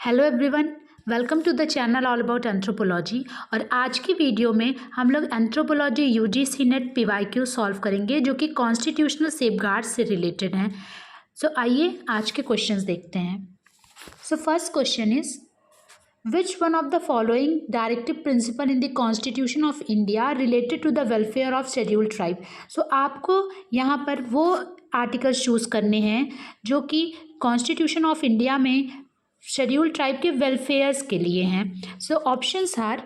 Hello everyone, welcome to the channel all about anthropology. और आज की वीडियो में हम लोग anthropology UGC NET PYQ solve करेंगे जो कि कॉन्स्टिट्यूशनल सेफगार्ड से रिलेटेड हैं। सो आइए आज के क्वेश्चंस देखते हैं। So first question is which one of the following directive principle in the constitution of India related to the welfare of scheduled tribe. So आपको यहाँ पर वो आर्टिकल्स चूज़ करने हैं जो कि कॉन्स्टिट्यूशन ऑफ इंडिया में शेड्यूल्ड ट्राइब के वेलफेयर्स के लिए हैं। So options are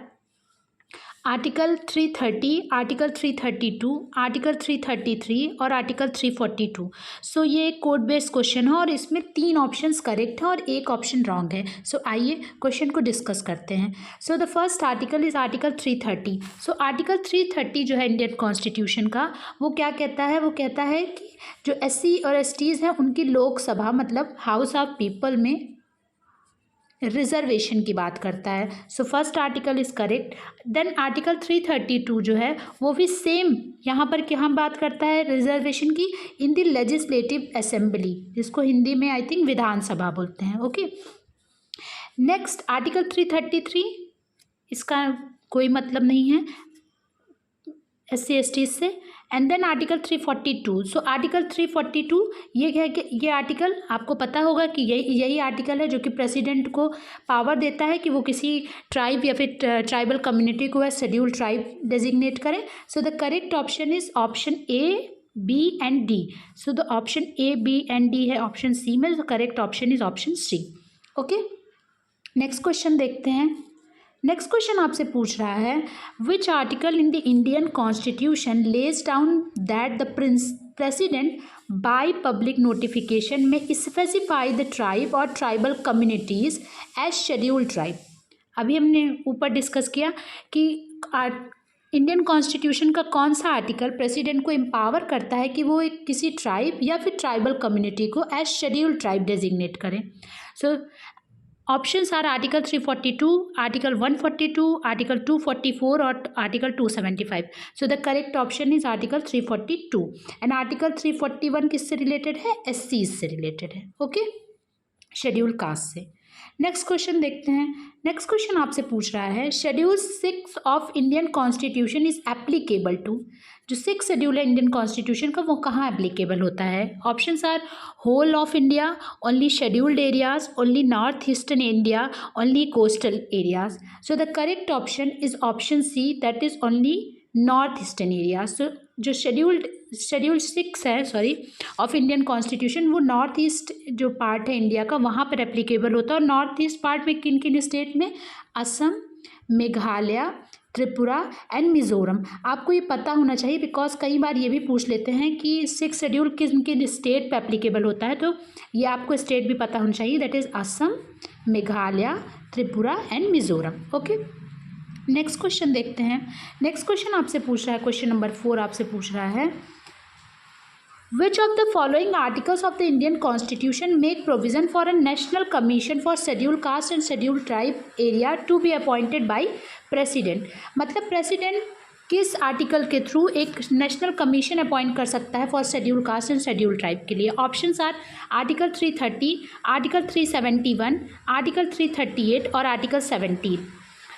article 330, article 332, article 333 और आर्टिकल 342। सो ये एक कोड बेस्ड क्वेश्चन है और इसमें 3 ऑप्शंस करेक्ट है और एक ऑप्शन रॉन्ग है। सो आइए क्वेश्चन को डिस्कस करते हैं। So the first article is article 330। So article 330 जो है इंडियन कॉन्स्टिट्यूशन का, वो क्या कहता है? वो कहता है कि जो SC और STs हैं उनकी लोकसभा मतलब हाउस ऑफ पीपल में रिजर्वेशन की बात करता है। So first article is correct. Then article 332 जो है वो भी सेम यहाँ पर क्या हम बात करता है रिजर्वेशन की इन द लेजिस्लेटिव असेंबली, जिसको हिंदी में आई थिंक विधानसभा बोलते हैं। ओके, नेक्स्ट आर्टिकल 333, इसका कोई मतलब नहीं है SC ST से। And then article 342। So article 342 ये है कि ये आर्टिकल आपको पता होगा कि यही आर्टिकल है जो कि प्रेसिडेंट को पावर देता है कि वो किसी ट्राइब या फिर ट्राइबल कम्युनिटी को एज शेड्यूल्ड ट्राइब डेजिग्नेट करें। सो the correct option is option A, B and D। So the option A, B and D है ऑप्शन C में। The correct option is option C। Okay, next question देखते हैं। Next question आपसे पूछ रहा है which article in the Indian constitution lays down that the president by public notification में specify the tribe और tribal communities as scheduled tribe. अभी हमने ऊपर डिस्कस किया कि इंडियन कॉन्स्टिट्यूशन का कौन सा आर्टिकल प्रेसिडेंट को एम्पावर करता है कि वो एक किसी ट्राइब या फिर ट्राइबल कम्युनिटी को एज शेड्यूल्ड ट्राइब डेजिग्नेट करें। So options are article 342, article 142, article 244 और article 275। So the correct option is article 342 and article 341 किससे रिलेटेड है? SC से रिलेटेड है। ओके, शेड्यूल कास्ट से। नेक्स्ट क्वेश्चन देखते हैं। नेक्स्ट क्वेश्चन आपसे पूछ रहा है schedule 6 of Indian constitution is applicable to. जो 6 शेड्यूल है इंडियन कॉन्स्टिट्यूशन का वो कहाँ एप्लीकेबल होता है? Options are whole of India, only scheduled areas, only north eastern India, only coastal areas. So the correct option is option C, that is only north eastern area. So जो schedule 6 है of Indian constitution वो north east जो part है India का वहाँ पर applicable होता है। और नॉर्थ ईस्ट पार्ट में किन किन स्टेट में? असम, मेघालय, त्रिपुरा एंड मिज़ोरम। आपको ये पता होना चाहिए बिकॉज कई बार ये भी पूछ लेते हैं कि 6 शेड्यूल किन किन स्टेट पे एप्लीकेबल होता है, तो ये आपको स्टेट भी पता होना चाहिए, that is Assam, Meghalaya, Tripura and Mizoram. Okay, next question देखते हैं। नेक्स्ट क्वेश्चन आपसे पूछ रहा है, क्वेश्चन नंबर 4 आपसे पूछ रहा है which of the following articles of the Indian constitution make provision for a national commission for scheduled caste and scheduled tribe area to be appointed by president. मतलब president किस आर्टिकल के through एक national commission appoint कर सकता है for scheduled caste and scheduled tribe के लिए? Options are article 330, article 371, article 338 और article 17।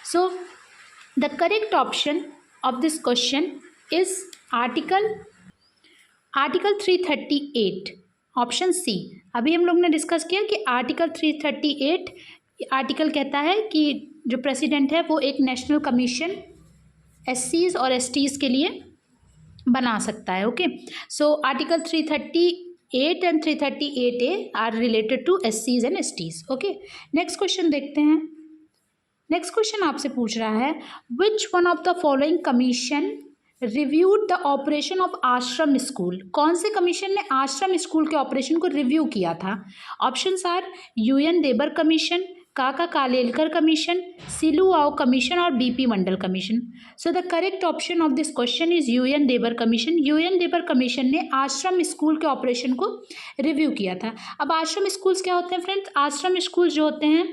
So the correct option of this question is article 338 option C। अभी हम लोग ने डिस्कस किया कि आर्टिकल 338 आर्टिकल कहता है कि जो प्रेसिडेंट है वो एक नेशनल कमीशन SCs और STs के लिए बना सकता है। Okay, so article 338 and 338A are related to SCs and STs। Okay, next question देखते हैं। नेक्स्ट क्वेश्चन आपसे पूछ रहा है which one of the following commission reviewed the operation of ashram school. कौन से कमीशन ने आश्रम स्कूल के ऑपरेशन को रिव्यू किया था? ऑप्शंस आर UN देबर कमीशन, काका कालेलकर कमीशन, सिलुआओ कमीशन और BP Mandal commission. So the correct option of this question is UN देबर कमीशन। UN देबर कमीशन ने आश्रम स्कूल के ऑपरेशन को रिव्यू किया था। अब आश्रम स्कूल्स क्या होते हैं फ्रेंड्स? आश्रम स्कूल्स जो होते हैं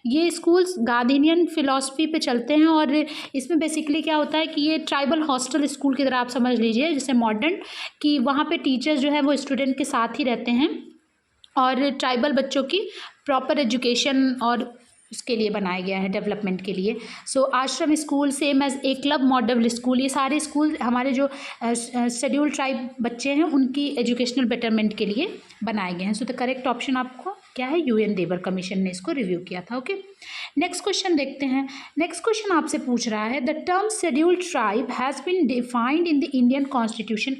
ये स्कूल्स गार्डियन फिलॉसफी पे चलते हैं और इसमें बेसिकली क्या होता है कि ये ट्राइबल हॉस्टल स्कूल की तरह आप समझ लीजिए, जैसे मॉडर्न, कि वहाँ पे टीचर्स जो है वो स्टूडेंट के साथ ही रहते हैं और ट्राइबल बच्चों की प्रॉपर एजुकेशन और उसके लिए बनाया गया है, डेवलपमेंट के लिए। So ashram school same as a club model school, ये सारे स्कूल हमारे जो शेड्यूल ट्राइब बच्चे हैं उनकी एजुकेशनल बेटरमेंट के लिए बनाए गए हैं। सो द करेक्ट ऑप्शन आपको क्या है, UN देवर कमीशन ने इसको रिव्यू किया था। ओके, नेक्स्ट क्वेश्चन देखते हैं। नेक्स्ट क्वेश्चन आपसे पूछ रहा है, the term schedule tribe has been defined in the Indian constitution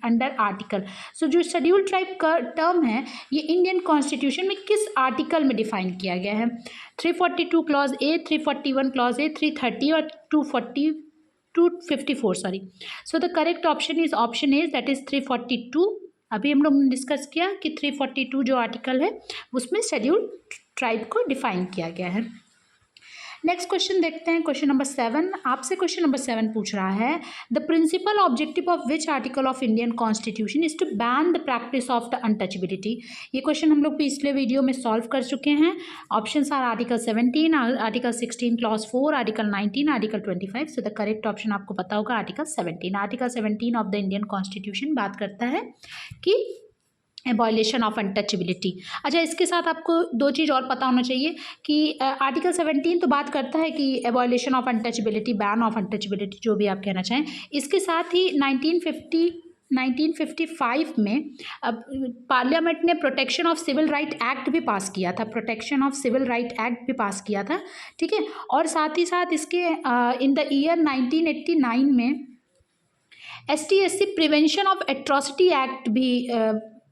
under article. So जो शेड्यूल ट्राइब का टर्म है ये इंडियन कॉन्स्टिट्यूशन में किस आर्टिकल में डिफाइन किया गया है? 342 क्लॉज ए, 341 क्लॉज ए, 330 और 254 sorry. So the correct option is option A, that is 342। अभी हम लोग ने डिस्कस किया कि 342 जो आर्टिकल है उसमें शेड्यूल ट्राइब को डिफाइन किया गया है। नेक्स्ट क्वेश्चन देखते हैं, क्वेश्चन नंबर 7। आपसे क्वेश्चन नंबर 7 पूछ रहा है, the principal objective of which article of Indian constitution is to ban the practice of the untouchability. ये क्वेश्चन हम लोग पिछले वीडियो में सॉल्व कर चुके हैं। Options are article 17, article 16 clause 4, article 19, article 25। So the correct option आपको पता होगा article 17। Article 17 of the Indian constitution बात करता है कि एबॉलिशन ऑफ अनटचेबिलिटी। अच्छा, इसके साथ आपको दो चीज़ और पता होना चाहिए कि आर्टिकल 17 तो बात करता है कि abolition of untouchability, ban of untouchability, जो भी आप कहना चाहें। इसके साथ ही 1955 में पार्लियामेंट ने protection of civil right act भी पास किया था, protection of civil right act भी पास किया था, ठीक है। और साथ ही साथ इसके इन द ईयर 1989 में ST/SC prevention of atrocity act भी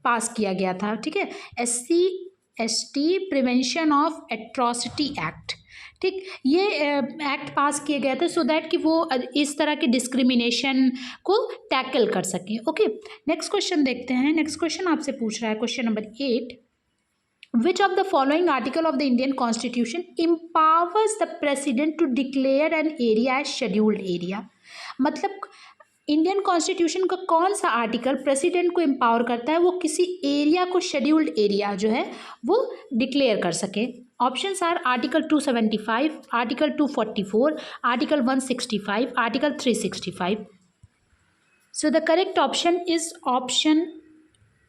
पास किया गया था, ठीक है। SC/ST prevention of atrocity act, ठीक, ये एक्ट पास किए गए थे सो दैट कि वो इस तरह के डिस्क्रिमिनेशन को टैकल कर सकें। ओके, नेक्स्ट क्वेश्चन देखते हैं। नेक्स्ट क्वेश्चन आपसे पूछ रहा है, question number 8, Which of the following article of the Indian Constitution empowers the President to declare an area as scheduled area? मतलब इंडियन कॉन्स्टिट्यूशन का कौन सा आर्टिकल प्रेसिडेंट को एम्पावर करता है वो किसी एरिया को शेड्यूल्ड एरिया जो है वो डिक्लेयर कर सके? Options are article 275, article 244, article 165, article 365। So the correct option is option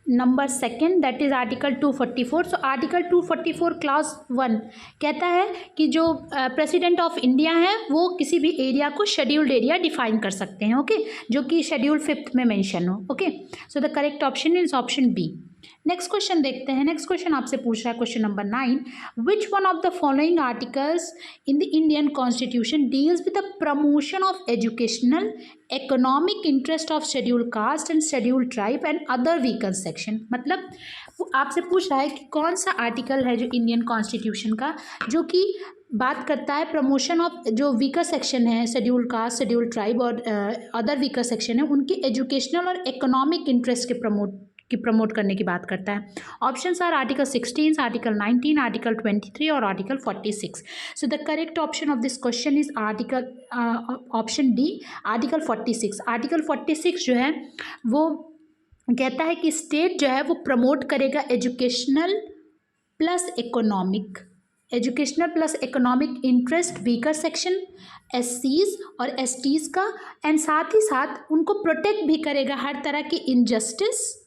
number 2, that is article 244। So article 244 clause 1 कहता है कि जो प्रेसिडेंट ऑफ इंडिया है वो किसी भी एरिया को शेड्यूल्ड एरिया डिफाइन कर सकते हैं, ओके, जो कि शेड्यूल 5 में मेंशन हो। Okay, so the correct option is option B. Next question देखते हैं। नेक्स्ट क्वेश्चन आपसे पूछ रहा है, question number 9, which one of the following articles in the Indian constitution deals with the promotion of educational economic interest of schedule caste and schedule tribe and other weaker section. मतलब वो आपसे पूछ रहा है कि कौन सा आर्टिकल है जो इंडियन कॉन्स्टिट्यूशन का जो कि बात करता है प्रमोशन ऑफ जो वीकर सेक्शन है, शेड्यूल कास्ट, शेड्यूल ट्राइब और अदर वीकर सेक्शन है, उनकी एजुकेशनल और इकोनॉमिक इंटरेस्ट के प्रमोट करने की बात करता है। Options are article 16, article 19, article 23 और article 46। So the correct option of this question is article option D, article 46। Article 46 जो है वो कहता है कि स्टेट जो है वो प्रमोट करेगा educational plus economic interest weaker section, SCs और STs का, एंड साथ ही साथ उनको प्रोटेक्ट भी करेगा हर तरह की इनजस्टिस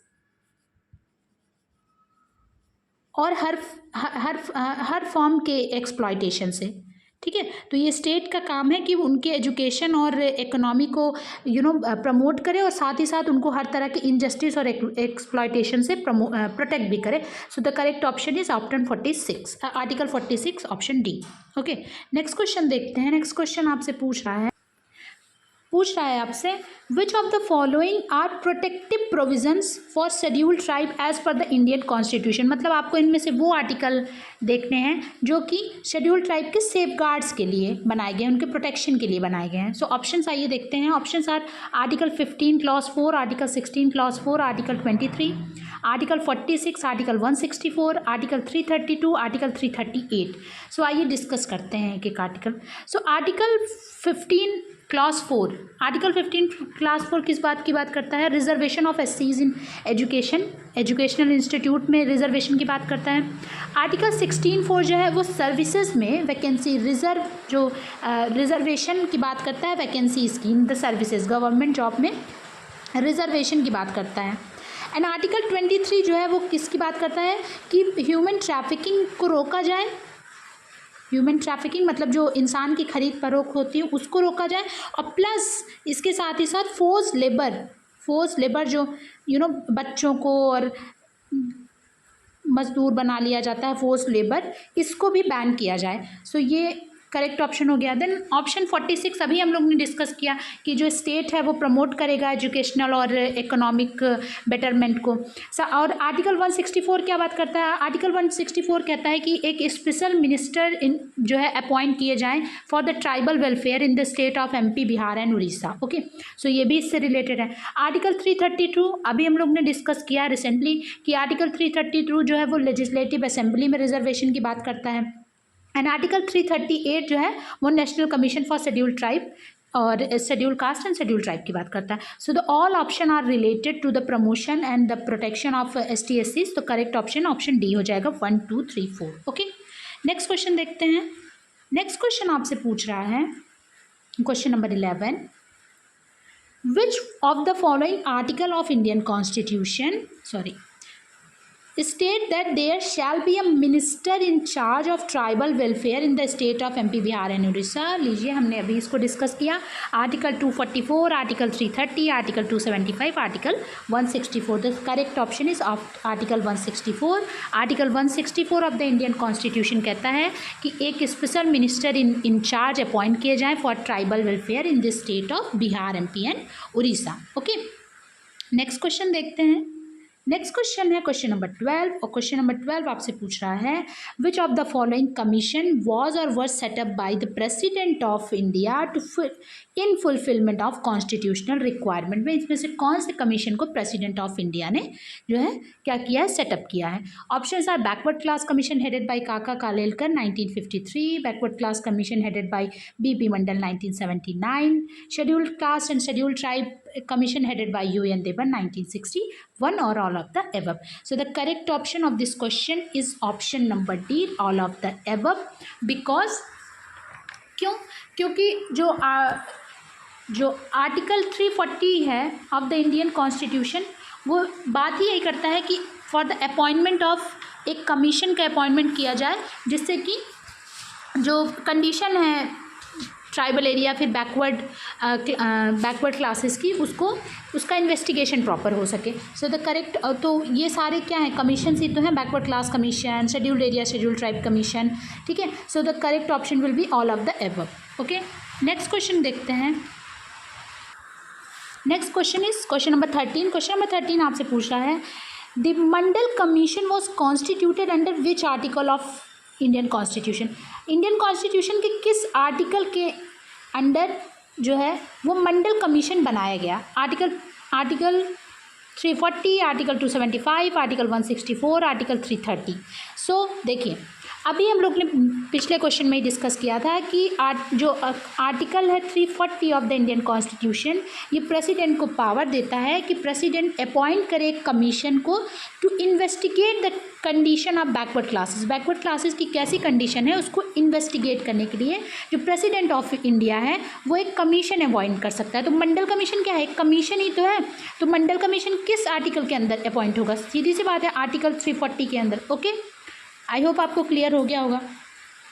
और हर फॉर्म के एक्सप्लॉयटेशन से, ठीक है। तो ये स्टेट का काम है कि वो उनके एजुकेशन और इकोनॉमी को प्रमोट करे और साथ ही साथ उनको हर तरह के इनजस्टिस और एक्सप्लॉयटेशन से प्रोटेक्ट भी करे। So the correct option is option 46, article 46 option D. Okay, next question देखते हैं। नेक्स्ट क्वेश्चन आपसे पूछ रहा है आपसे, which of the following are protective provisions for scheduled tribe as per the Indian constitution. मतलब आपको इनमें से वो आर्टिकल देखने हैं जो कि शेड्यूल्ड ट्राइब के सेफ गार्ड्स के लिए बनाए गए हैं, उनके प्रोटेक्शन के लिए बनाए गए हैं। सो ऑप्शंस आइए देखते हैं। Options are article 15 clause 4, article 16 clause 4, article 23, article 46, article 164, article 332, article 338। So आइए डिस्कस करते हैं एक एक article. So article 15 clause 4, article 15 clause 4 किस बात की बात करता है? Reservation of SCs in educational institute में रिजर्वेशन की बात करता है। आर्टिकल 16(4) जो है वो सर्विसेज में वैकेंसी रिजर्वेशन की बात करता है, vacancy scheme the services, government job में रिजर्वेशन की बात करता है। एंड आर्टिकल 23 जो है वो किसकी बात करता है कि ह्यूमन ट्रैफिकिंग को रोका जाए, ह्यूमन ट्रैफिकिंग मतलब जो इंसान की खरीद फरोख्त होती है उसको रोका जाए, और प्लस इसके साथ ही साथ फोर्स लेबर जो बच्चों को और मजदूर बना लिया जाता है, फोर्स लेबर, इसको भी बैन किया जाए। सो ये करेक्ट ऑप्शन हो गया। देन ऑप्शन 46 अभी हम लोग ने डिस्कस किया कि जो स्टेट है वो प्रमोट करेगा एजुकेशनल और इकोनॉमिक बेटरमेंट को। और आर्टिकल 164 क्या बात करता है? आर्टिकल 164 कहता है कि एक स्पेशल मिनिस्टर जो है अपॉइंट किए जाएं for the tribal welfare in the state of MP, Bihar and Orissa. Okay, so ये भी इससे रिलेटेड है। आर्टिकल 332 अभी हम लोग ने डिस्कस किया रिसेंटली कि आर्टिकल 332 जो है वो लेजिस्लेटिव असेंबली में रिजर्वेशन की बात करता है। एंड आर्टिकल 338 जो है वो national commission for scheduled tribe और schedule caste and schedule tribe की बात करता है। So the all option are related to the promotion and the protection of ST/SCs। तो करेक्ट ऑप्शन डी हो जाएगा 1 2 3 4। ओके, नेक्स्ट क्वेश्चन देखते हैं। नेक्स्ट क्वेश्चन आपसे पूछ रहा है question number 11, which of the following article of Indian constitution state that there shall be a minister in charge of tribal welfare in the state of MP, Bihar and Orissa. लीजिए, हमने अभी इसको डिस्कस किया। Article 244, article 330, article 275, article 164। The correct option is article 164। Article 164 of the Indian constitution कहता है कि एक special minister in charge appoint किए जाएँ for tribal welfare in the state of Bihar, MP and Orissa. Okay, next question देखते हैं। Next question है question number 12, और क्वेश्चन नंबर 12 आपसे पूछ रहा है which of the following commission was or were set up by the president of India to in fulfilment of constitutional requirement. में इसमें से कौन से कमीशन को प्रेसिडेंट ऑफ इंडिया ने जो है क्या किया है, सेटअप किया है? Options are backward class commission headed by Kaka Kalelkar 1953, backward class commission headed by BP Mandal 1979, scheduled caste and scheduled tribe commission headed by UN Devan 1961, or all of the above. So the correct option of this question is option number D, all of the above, because क्योंकि जो article 340 है of the Indian constitution वो बात ही यही करता है कि for the appointment of एक कमीशन का अपॉइंटमेंट किया जाए जिससे कि जो कंडीशन है ट्राइबल एरिया फिर बैकवर्ड क्लासेस की उसका इन्वेस्टिगेशन प्रॉपर हो सके। सो द करेक्ट, तो ये सारे क्या हैं, कमीशन ही तो हैं, backward class commission, scheduled area scheduled tribe commission. ठीक है, so the correct option will be all of the above. Okay, next question देखते हैं। Next question is question number 13। Question number 13 आपसे पूछ रहा है the Mandal commission was constituted under which article of Indian constitution. Indian constitution के किस article के under जो है वो मंडल कमीशन बनाया गया? Article 340, article 275, article 164, article 330। सो देखिए, अभी हम लोग ने पिछले क्वेश्चन में ही डिस्कस किया था कि जो आर्टिकल है 340 ऑफ द इंडियन कॉन्स्टिट्यूशन, ये प्रेसिडेंट को पावर देता है कि प्रेसिडेंट अपॉइंट करे एक कमीशन को to investigate the condition of backward classes. Backward classes की कैसी कंडीशन है उसको इन्वेस्टिगेट करने के लिए जो प्रेसिडेंट ऑफ इंडिया है वो एक कमीशन अपॉइंट कर सकता है। तो मंडल कमीशन क्या है? एक कमीशन ही तो है। तो मंडल कमीशन किस आर्टिकल के अंदर अपॉइंट होगा? सीधी सी बात है, आर्टिकल 340 के अंदर। ओके, आई होप आपको क्लियर हो गया होगा।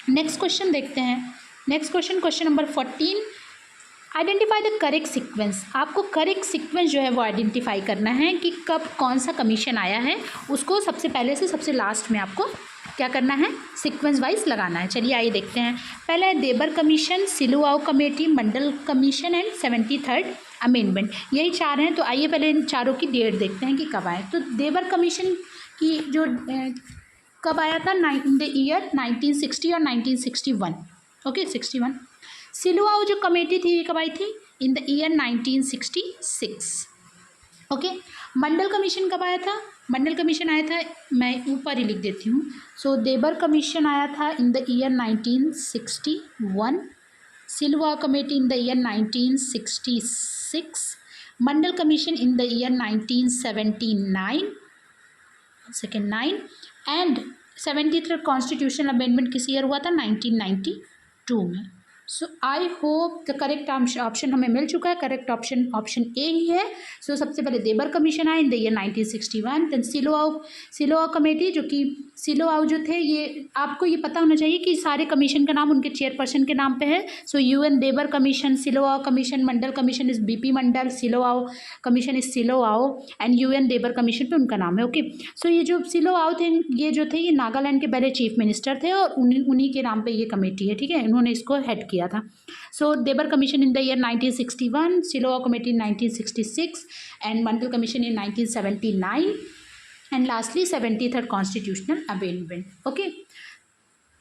नेक्स्ट क्वेश्चन देखते हैं। Next question number 14, identify the correct sequence. आपको करेक्ट सीक्वेंस जो है वो आइडेंटिफाई करना है कि कब कौन सा कमीशन आया है, उसको सबसे पहले से सबसे लास्ट में आपको क्या करना है, सीक्वेंस वाइज लगाना है। चलिए आइए देखते हैं। पहला है देबर commission, सिलुआओ committee, Mandal commission and 73rd amendment. यही चार हैं। तो आइए पहले इन चारों की डेट देखते हैं कि कब आए। तो देबर कमीशन की जो कब आया था, इन द ईयर 1960 और 1961। ओके, 61। सिलुआओ जो कमेटी थी ये कब आई थी? In the year 1966। Okay, Mandal commission कब आया था? मंडल कमीशन आया था, मैं ऊपर ही लिख देती हूँ। सो देबर कमीशन आया था in the year 1961, सिलुआओ committee in the year 1966, Mandal commission in the year 1979 and 73rd constitutional amendment किस ईयर हुआ था? 1992 में। सो I hope the correct option हमें मिल चुका है। करेक्ट ऑप्शन ऑप्शन ए ही है। सो सबसे पहले देबर कमीशन आया in the year 1961। Then सिलोआउ committee, जो कि सिलोआउ जो थे, ये आपको ये पता होना चाहिए कि सारे कमीशन का नाम उनके चेयरपर्सन के नाम पे है। सो यूएन देबर commission, सिलोआउ commission, Mandal commission is BP Mandal, सिलोआउ commission is सिलोआउ and UN देबर कमीशन पे उनका नाम है। ओके, सो ये जो सिलोआउ थे, ये जो थे ये नागालैंड के पहले चीफ मिनिस्टर थे और उन्हीं के नाम पे ये कमेटी है, ठीक है, इन्होंने इसको हेड किया था। सो देबर commission in the year 1961, सिलोआउ committee in 1966 and Mandal commission in 1979 and lastly 73rd constitutional amendment. Okay,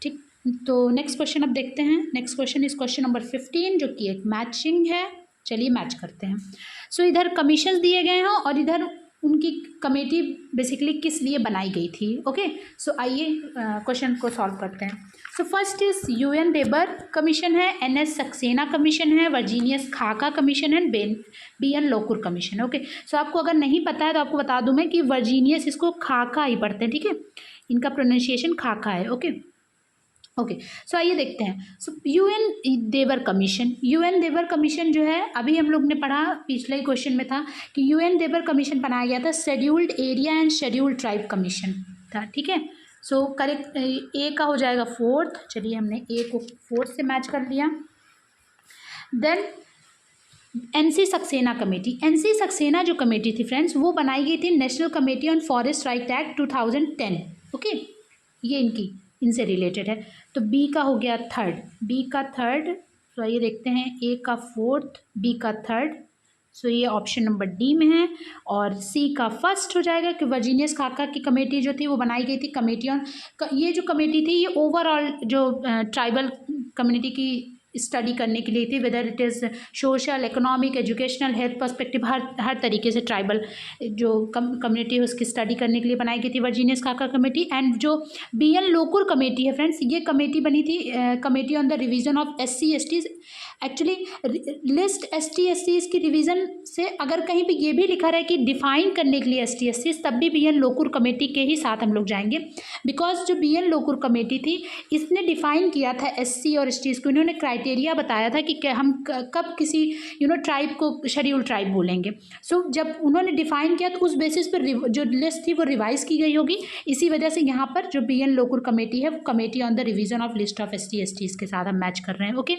ठीक, तो नेक्स्ट क्वेश्चन अब देखते हैं। Next question is question number 15, जो कि एक मैचिंग है। चलिए मैच करते हैं। सो इधर कमीशन दिए गए हैं और इधर उनकी कमेटी बेसिकली किस लिए बनाई गई थी। ओके, सो आइए क्वेश्चन को सॉल्व करते हैं। सो फर्स्ट इज यूएन देबर कमीशन है, एनएस सक्सेना कमीशन है, वर्जीनियस खाका कमीशन है, बीएन लोकुर कमीशन। ओके, सो आपको अगर नहीं पता है तो आपको बता दूं मैं कि वर्जीनियस इसको खाका ही पढ़ते हैं, ठीक है, इनका प्रोनाउंसिएशन खाका है। ओके ओके, सो आइए देखते हैं। सो यूएन देबर कमीशन जो है, अभी हम लोग ने पढ़ा, पिछले ही क्वेश्चन में था कि यूएन देबर कमीशन बनाया गया था scheduled area and scheduled tribe commission था, ठीक है। सो करेक्ट ए का हो जाएगा 4th। चलिए हमने ए को 4th से मैच कर लिया। Then NC Saxena committee, NC Saxena जो कमेटी थी फ्रेंड्स, वो बनाई गई थी national committee on forest right act 2010। Okay, ये इनसे रिलेटेड है। तो बी का हो गया 3rd। तो ये देखते हैं, ए का 4th, बी का 3rd। सो ये ऑप्शन नंबर डी में है। और सी का 1st हो जाएगा कि वर्जीनियस खाका की कमेटी जो थी वो बनाई गई थी कमेटी ऑन, ये जो कमेटी थी ये ओवरऑल जो ट्राइबल कम्युनिटी की स्टडी करने के लिए थी, whether it is social, economic, educational, health perspective, हर तरीके से ट्राइबल जो कम्युनिटी है उसकी स्टडी करने के लिए बनाई गई थी वर्जीनियस खाका कमेटी। एंड जो बीएन लोकुर कमेटी है फ्रेंड्स, ये कमेटी बनी थी committee on the revision of SC STs। Actually list ST SCs की रिवीजन से अगर कहीं पे ये भी लिखा रहा है कि डिफाइन करने के लिए ST SCs, तब भी बीएन लोकुर कमेटी के ही साथ हम लोग जाएंगे, बिकॉज जो बीएन लोकुर कमेटी थी इसने डिफाइन किया था SC और STs को। इन्होंने क्राइटेरिया बताया था कि हम कब किसी ट्राइब को शेड्यूल ट्राइब बोलेंगे। सो जब उन्होंने डिफाइन किया तो उस बेसिस पर जो लिस्ट थी वो रिवाइज की गई होगी। इसी वजह से यहाँ पर जो बीएन लोकुर कमेटी है वो committee on the revision of list of ST STs के साथ हम मैच कर रहे हैं। ओके,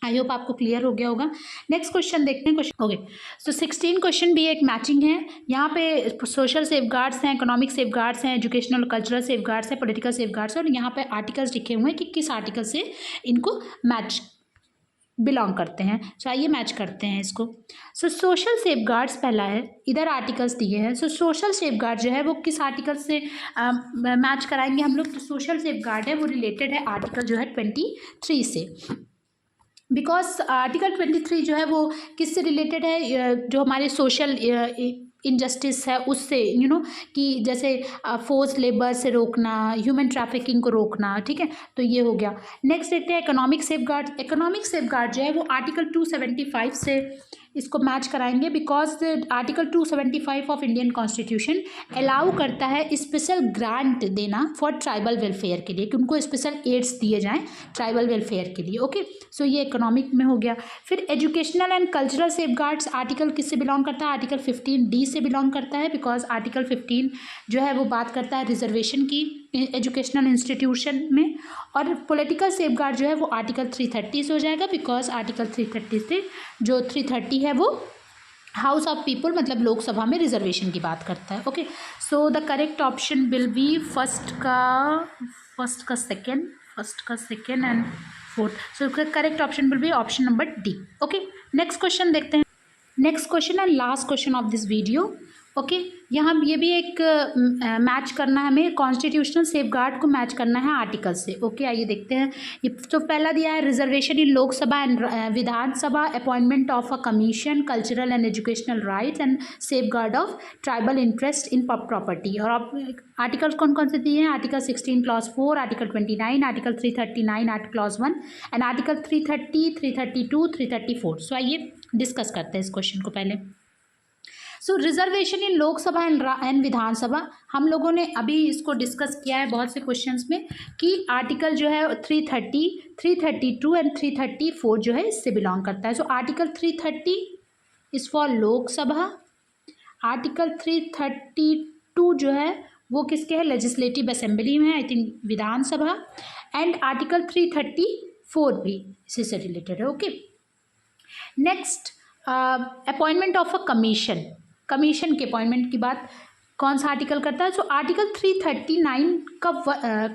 आई होप आपको क्लियर हो गया होगा। नेक्स्ट क्वेश्चन देखते हैं। क्वेश्चन ओके, सो 16 क्वेश्चन भी एक मैचिंग है। यहाँ पे सोशल सेफगार्ड्स हैं, इकोनॉमिक सेफगार्ड्स हैं, एजुकेशनल कल्चरल सेफगार्ड्स हैं, पॉलिटिकल सेफगार्ड्स हैं, और यहाँ पे आर्टिकल्स लिखे हुए हैं कि किस आर्टिकल से इनको मैच बिलोंग करते हैं। सो आइए मैच करते हैं इसको। सो सोशल सेफगार्ड्स पहला है, इधर आर्टिकल्स दिए हैं। सो सोशल सेफगार्ड जो है वो किस आर्टिकल से मैच कराएंगे हम लोग। तो सोशल सेफगार्ड है वो रिलेटेड है आर्टिकल जो है 23 से, बिकॉज आर्टिकल 23 जो है वो किससे रिलेटेड है, जो हमारे सोशल इनजस्टिस है उससे, कि जैसे फोर्स लेबर से रोकना, ह्यूमन ट्रैफिकिंग को रोकना, ठीक है, तो ये हो गया। नेक्स्ट देखते हैं इकोनॉमिक सेफगार्ड। इकोनॉमिक सेफगार्ड जो है वो आर्टिकल 275 से इसको मैच कराएंगे, because article 275 of Indian constitution allow करता है स्पेशल ग्रांट देना फॉर ट्राइबल वेलफेयर के लिए, कि उनको स्पेशल एड्स दिए जाएं ट्राइबल वेलफेयर के लिए। ओके, सो ये इकोनॉमिक में हो गया। फिर educational and cultural safeguards article किससे बिलोंग करता है, आर्टिकल 15D से बिलोंग करता है, बिकॉज आर्टिकल 15 जो है वो बात करता है रिजर्वेशन की एजुकेशनल इंस्टीट्यूशन में। और पॉलिटिकल सेफगार्ड जो है वो आर्टिकल 330 से हो जाएगा, बिकॉज आर्टिकल 330 से जो 330 है वो हाउस ऑफ पीपल मतलब लोकसभा में रिजर्वेशन की बात करता है। Okay, so the correct option will be first का second and 4th। So correct option will be option number D. Okay, next question देखते हैं। Next question and last question of this video. Okay, यहाँ ये भी एक match करना है हमें, कॉन्स्टिट्यूशनल सेफगार्ड को मैच करना है आर्टिकल से। ओके, आइए देखते हैं। ये तो पहला दिया है reservation in Lok Sabha and Vidhan Sabha, appointment of a commission, cultural and educational rights and safeguard of tribal interest in property. और आर्टिकल कौन कौन से दिए हैं, article 16 clause 4, article 29, article 339 art clause 1 and article 330, 332, 334। सो आइए डिस्कस करते हैं इस क्वेश्चन को पहले। सो रिजर्वेशन इन लोकसभा एंड विधानसभा, हम लोगों ने अभी इसको डिस्कस किया है बहुत से क्वेश्चंस में कि आर्टिकल जो है 330, 332 एंड 334 जो है इससे बिलोंग करता है। So article 330 is for Lok Sabha, article 332 जो है वो किसके है, लेजिस्लेटिव असेंबली में, I think Vidhan Sabha, and article 334 भी इसी से रिलेटेड है। Okay, next appointment of a commission, commission के अपॉइंटमेंट की बात कौन सा आर्टिकल करता है। सो आर्टिकल 339 का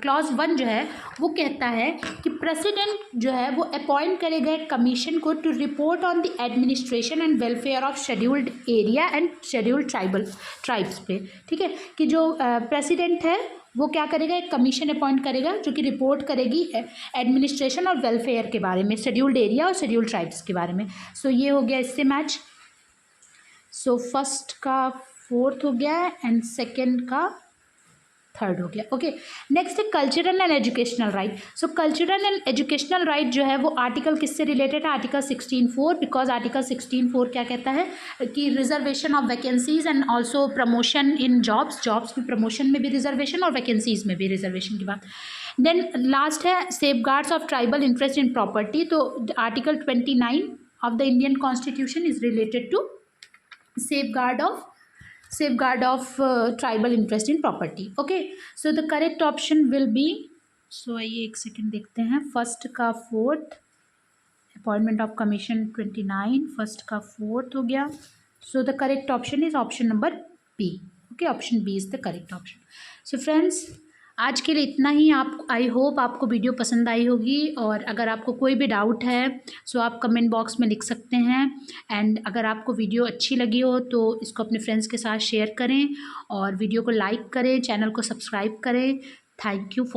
क्लॉज 1 जो है वो कहता है कि प्रेसिडेंट जो है वो अपॉइंट करेगा एक कमीशन को to report on the administration and welfare of scheduled area and scheduled tribes पे। ठीक है, कि जो प्रेसिडेंट है वो क्या करेगा, एक कमीशन अपॉइंट करेगा जो कि रिपोर्ट करेगी एडमिनिस्ट्रेशन और वेलफेयर के बारे में, शेड्यूल्ड एरिया और शेड्यूल्ड ट्राइब्स के बारे में। सो ये हो गया इससे मैच। सो फर्स्ट का 4th हो गया एंड सेकेंड का 3rd हो गया। ओके, नेक्स्ट है cultural and educational right. So cultural and educational right जो है वो आर्टिकल किससे रिलेटेड है, आर्टिकल 16(4), बिकॉज आर्टिकल 16(4) क्या कहता है कि reservation of vacancies and also promotion in jobs में प्रमोशन में भी रिजर्वेशन और वैकेंसीज में भी रिजर्वेशन की बात। देन लास्ट है safeguards of tribal interest in property. तो article 29 of the Indian constitution is related to safeguard of tribal interest in property. Okay, so the correct option will be, so आइए एक second देखते हैं, first का 4th, appointment of commission 29, first का 4th हो गया। So the correct option is option number B. Okay, option B is the correct option. So friends, आज के लिए इतना ही। आप, आई होप आपको वीडियो पसंद आई होगी, और अगर आपको कोई भी डाउट है सो आप कमेंट बॉक्स में लिख सकते हैं। एंड अगर आपको वीडियो अच्छी लगी हो तो इसको अपने फ्रेंड्स के साथ शेयर करें और वीडियो को लाइक करें, चैनल को सब्सक्राइब करें। Thank you for